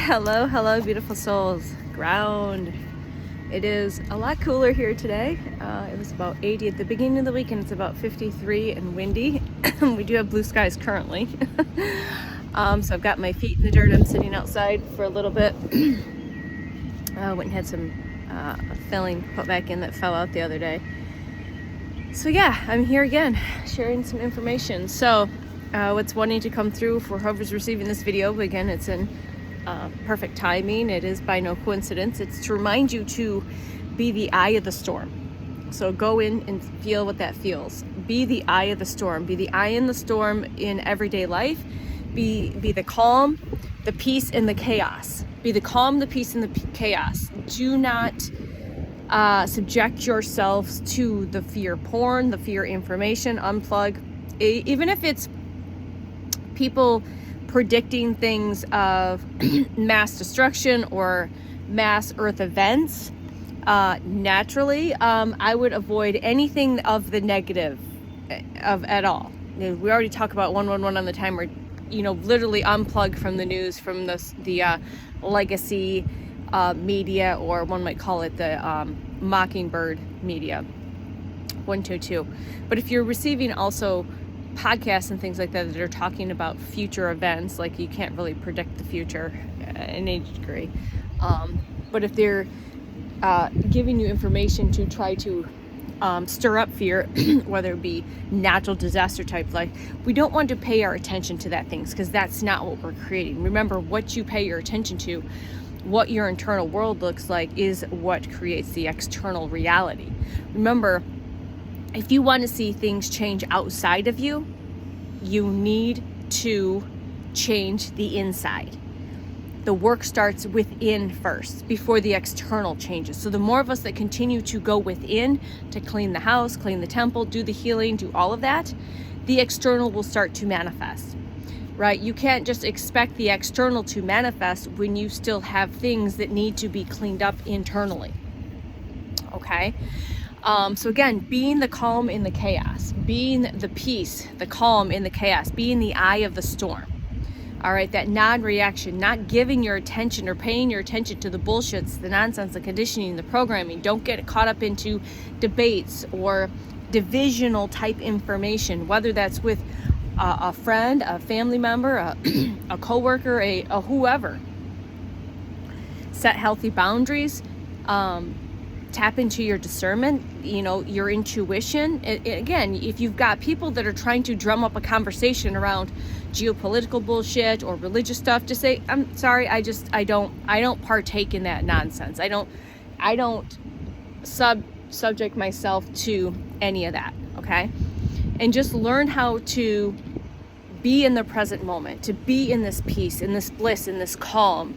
Hello, beautiful souls. Ground. It is a lot cooler here today. It was about 80 at the beginning of the week, and it's about 53 and windy. We do have blue skies currently. So I've got my feet in the dirt. I'm sitting outside for a little bit. Went and had some filling put back in that fell out the other day. So yeah, I'm here again, sharing some information. So what's wanting to come through for whoever's receiving this video, again, it's in perfect timing. It is by no coincidence. It's to remind you to be the eye of the storm. So go in and feel what that feels. Be the eye of the storm. Be the eye in the storm in everyday life. Be the calm, the peace, and the chaos. Be the calm, the peace, and the chaos. Do not subject yourselves to the fear porn, the fear information. Unplug. Even if it's people predicting things of mass destruction or mass earth events, naturally, I would avoid anything of the negative at all. We already talked about 111 on the timer. Literally unplug from the news, from the legacy media, or one might call it the mockingbird media, 122. But if you're receiving also podcasts and things like that are talking about future events, like you can't really predict the future in any degree, but if they're giving you information to try to stir up fear, whether it be natural disaster type life, we don't want to pay our attention to that things, because that's not what we're creating. Remember, what you pay your attention to, what your internal world looks like, is what creates the external reality. Remember, if you want to see things change outside of you, you need to change the inside. The work starts within first, before the external changes. So the more of us that continue to go within to clean the house, clean the temple, do the healing, do all of that, the external will start to manifest, right? You can't just expect the external to manifest when you still have things that need to be cleaned up internally, okay? So again, being the calm in the chaos, being the peace, the calm in the chaos, being the eye of the storm. All right, that non-reaction, not giving your attention or paying your attention to the bullshits, the nonsense, the conditioning, the programming. Don't get caught up into debates or divisional type information, whether that's with a friend, a family member, a coworker, a whoever. Set healthy boundaries. Tap into your discernment, your intuition. Again, if you've got people that are trying to drum up a conversation around geopolitical bullshit or religious stuff, just say, I'm sorry, I don't partake in that nonsense. I don't subject myself to any of that, okay? And just learn how to be in the present moment, to be in this peace, in this bliss, in this calm.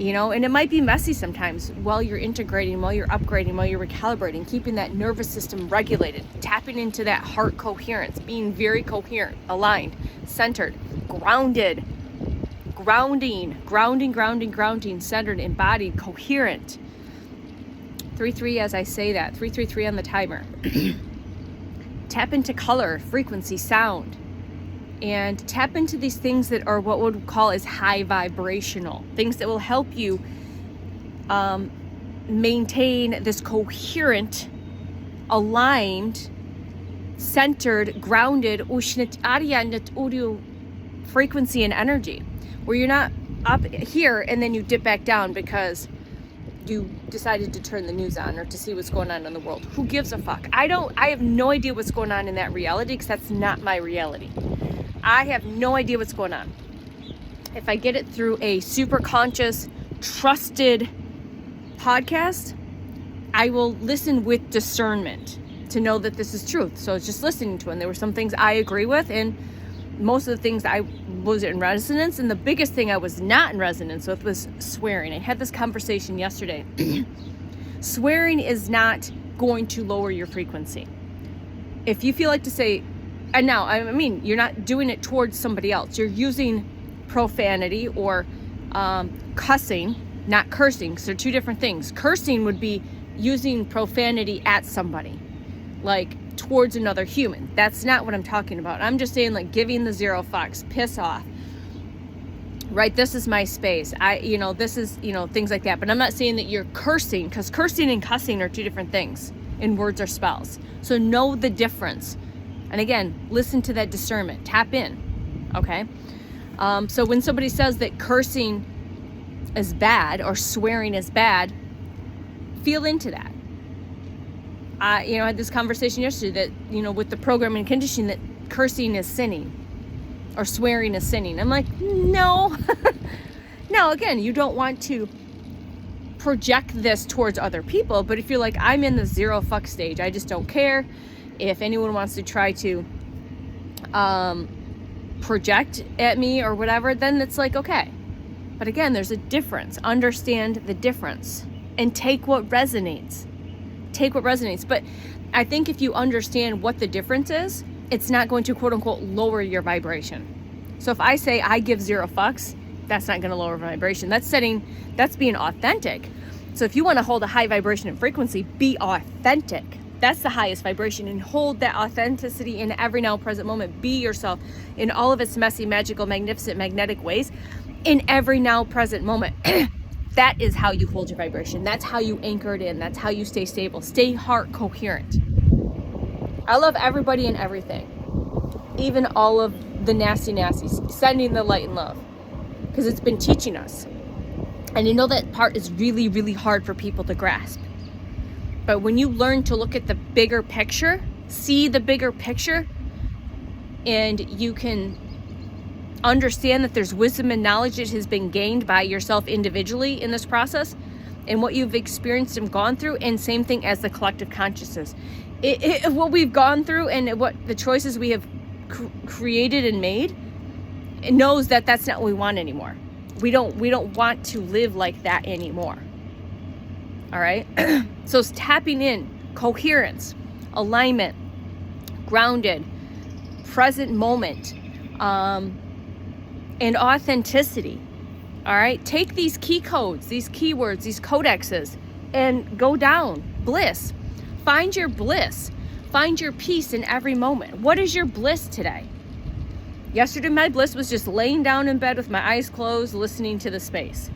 And it might be messy sometimes while you're integrating, while you're upgrading, while you're recalibrating, keeping that nervous system regulated, tapping into that heart coherence, being very coherent, aligned, centered, grounded, grounding, centered, embodied, coherent. 3-3 as I say that, 3-3-3 on the timer. Tap into color, frequency, sound. And tap into these things that are what we'd call as high vibrational, things that will help you maintain this coherent, aligned, centered, grounded frequency and energy, where you're not up here and then you dip back down because you decided to turn the news on or to see what's going on in the world. Who gives a fuck? I have no idea what's going on in that reality, because that's not my reality. I have no idea what's going on. If I get it through a super conscious, trusted podcast, I will listen with discernment to know that this is truth. So it's just listening to it. And there were some things I agree with, and most of the things I was in resonance. And the biggest thing I was not in resonance with was swearing. I had this conversation yesterday. Swearing is not going to lower your frequency. If you feel like to say, and now, I mean, you're not doing it towards somebody else. You're using profanity or cussing, not cursing, because they're two different things. Cursing would be using profanity at somebody, like towards another human. That's not what I'm talking about. I'm just saying, like, giving the zero fucks, piss off, right? This is my space. This is, things like that. But I'm not saying that you're cursing, because cursing and cussing are two different things in words or spells. So know the difference. And again, listen to that discernment. Tap in, okay? So when somebody says that cursing is bad or swearing is bad, feel into that. I had this conversation yesterday that, with the programming and conditioning, that cursing is sinning or swearing is sinning. I'm like, no. No, again, you don't want to project this towards other people, but if you're like, I'm in the zero fuck stage, I just don't care. If anyone wants to try to project at me or whatever, then it's like, okay. But again, there's a difference. Understand the difference and take what resonates. Take what resonates. But I think if you understand what the difference is, it's not going to quote unquote lower your vibration. So if I say I give zero fucks, that's not going to lower vibration. That's being authentic. So if you want to hold a high vibration and frequency, be authentic. That's the highest vibration, and hold that authenticity in every now present moment. Be yourself in all of its messy, magical, magnificent, magnetic ways in every now present moment. That is how you hold your vibration. That's how you anchor it in. That's how you stay stable. Stay heart coherent. I love everybody and everything, even all of the nasty nasties, sending the light and love, because it's been teaching us. And that part is really, really hard for people to grasp. But when you learn to look at the bigger picture, see the bigger picture, and you can understand that there's wisdom and knowledge that has been gained by yourself individually in this process, and what you've experienced and gone through, and same thing as the collective consciousness. What we've gone through and what the choices we have created and made, it knows that that's not what we want anymore. We don't want to live like that anymore. All right. So it's tapping in, coherence, alignment, grounded, present moment, and authenticity. All right. Take these key codes, these keywords, these codexes, and go down. Bliss. Find your bliss. Find your peace in every moment. What is your bliss today? Yesterday, my bliss was just laying down in bed with my eyes closed, listening to the space.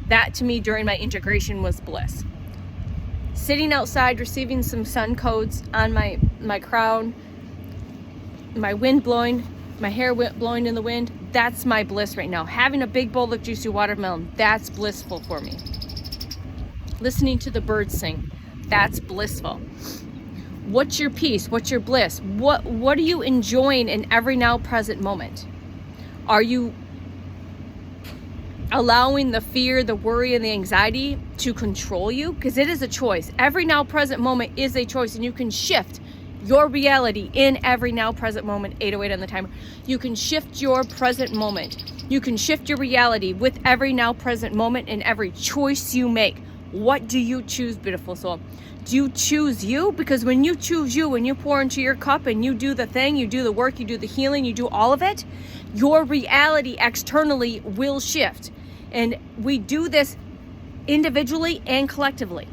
That to me during my integration was bliss. Sitting outside, receiving some sun codes on my crown, my wind blowing, my hair blowing in the wind. That's my bliss right now. Having a big bowl of juicy watermelon, that's blissful for me. Listening to the birds sing, that's blissful. What's your peace? What's your bliss? What are you enjoying in every now present moment? Are you allowing the fear, the worry, and the anxiety to control you? Because it is a choice. Every now present moment is a choice, and you can shift your reality in every now present moment. 808 on the timer. You can shift your present moment. You can shift your reality with every now present moment and every choice you make. What do you choose, beautiful soul? Do you choose you? Because when you choose you, when you pour into your cup and you do the thing, you do the work, you do the healing, you do all of it, your reality externally will shift. And we do this individually and collectively.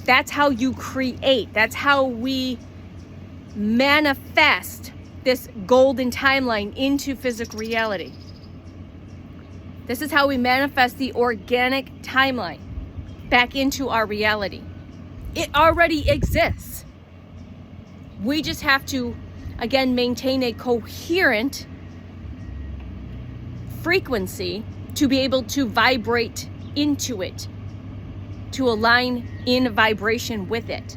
That's how you create. That's how we manifest this golden timeline into physical reality. This is how we manifest the organic timeline back into our reality. It already exists. We just have to, again, maintain a coherent frequency to be able to vibrate into it, to align in vibration with it.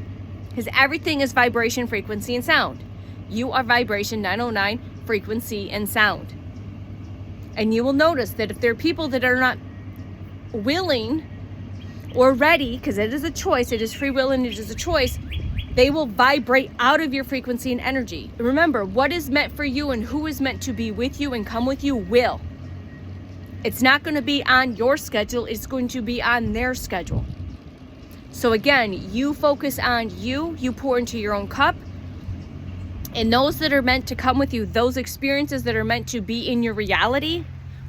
Because everything is vibration, frequency, and sound. You are vibration 909, frequency, and sound. And you will notice that if there are people that are not willing or ready, because it is a choice, it is free will and it is a choice, they will vibrate out of your frequency and energy. Remember, what is meant for you and who is meant to be with you and come with you will. It's not going to be on your schedule, it's going to be on their schedule. So again, you focus on you pour into your own cup, and those that are meant to come with you, those experiences that are meant to be in your reality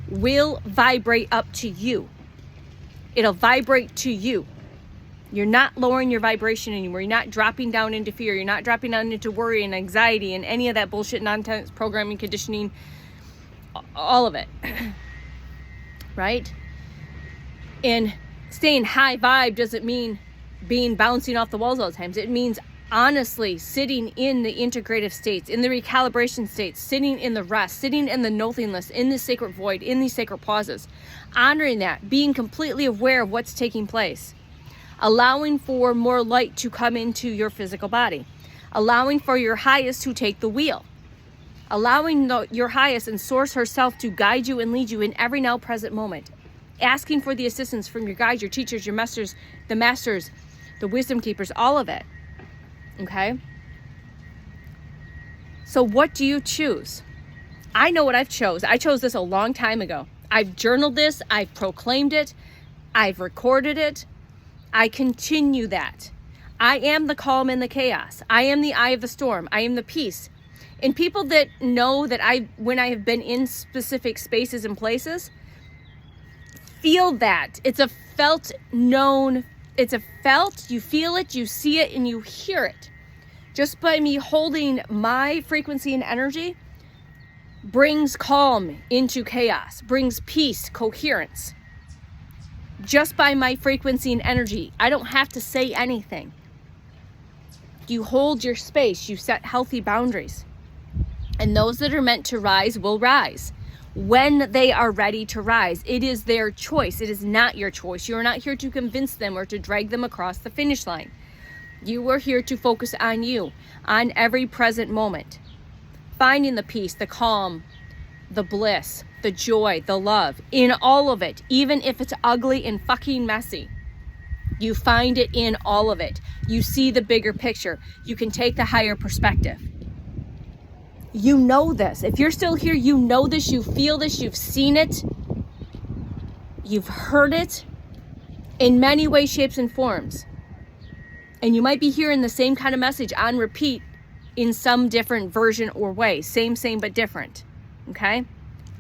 will vibrate up to you. It'll vibrate to you. You're not lowering your vibration anymore. You're not dropping down into fear. You're not dropping down into worry and anxiety and any of that bullshit, nonsense, programming, conditioning, all of it. right? And staying high vibe doesn't mean being bouncing off the walls all the time. It means honestly sitting in the integrative states, in the recalibration states, sitting in the rest, sitting in the nothingness, in the sacred void, in these sacred pauses, honoring that, being completely aware of what's taking place, allowing for more light to come into your physical body, allowing for your highest to take the wheel, allowing your highest and source herself to guide you and lead you in every now present moment, asking for the assistance from your guides, your teachers, your masters, the wisdom keepers, all of it. Okay? So what do you choose? I know what I've chose. I chose this a long time ago. I've journaled this. I've proclaimed it. I've recorded it. I continue that. I am the calm in the chaos. I am the eye of the storm. I am the peace. And people that know that when I have been in specific spaces and places, feel that. It's a felt, known, it's a felt, you feel it, you see it, and you hear it. Just by me holding my frequency and energy brings calm into chaos, brings peace, coherence. Just by my frequency and energy, I don't have to say anything. You hold your space, you set healthy boundaries. And those that are meant to rise will rise when they are ready to rise. It is their choice. It is not your choice. You are not here to convince them or to drag them across the finish line. You are here to focus on you, on every present moment. Finding the peace, the calm, the bliss, the joy, the love, in all of it, even if it's ugly and fucking messy. You find it in all of it. You see the bigger picture. You can take the higher perspective. You know this. If you're still here, you know this, you feel this, you've seen it, you've heard it in many ways, shapes, and forms. And you might be hearing the same kind of message on repeat in some different version or way. Same, but different. Okay?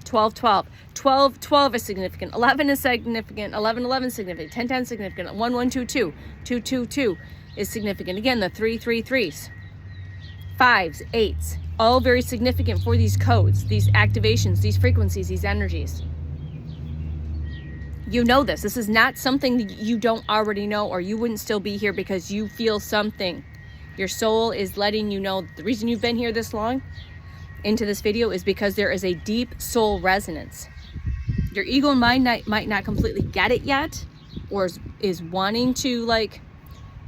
12-12. 12-12 is significant. 11 is significant. 11-11 is significant. 10-10 is significant. 1-1-2-2. 2-2-2 is significant. Again, the 3-3-3s. 5s, 8s. All very significant for these codes, these activations, these frequencies, these energies. You know this. This is not something that you don't already know, or you wouldn't still be here because you feel something. Your soul is letting you know the reason you've been here this long into this video is because there is a deep soul resonance. Your ego and mind might not completely get it yet, or is wanting to, like,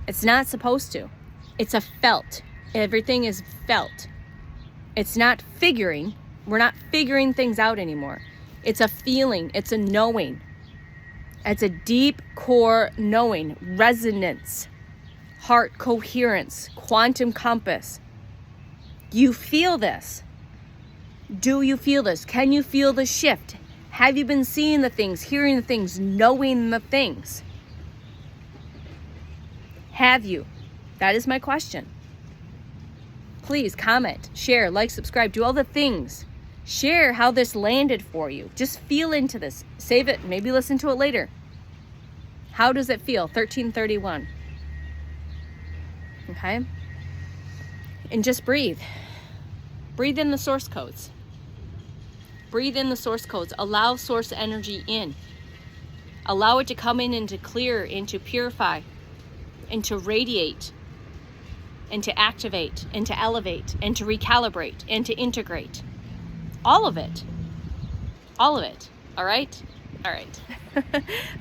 it's not supposed to. It's a felt. Everything is felt. It's not figuring. We're not figuring things out anymore. It's a feeling. It's a knowing. It's a deep core knowing, resonance, heart coherence, quantum compass. You feel this. Do you feel this? Can you feel the shift? Have you been seeing the things, hearing the things, knowing the things? Have you? That is my question. Please comment, share, like, subscribe, do all the things. Share how this landed for you. Just feel into this. Save it. Maybe listen to it later. How does it feel? 1331. Okay? And just breathe. Breathe in the source codes. Breathe in the source codes. Allow source energy in. Allow it to come in and to clear and to purify and to radiate and to activate and to elevate and to recalibrate and to integrate. All of it. All of it. All right? All right.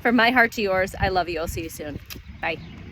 From my heart to yours, I love you. I'll see you soon. Bye.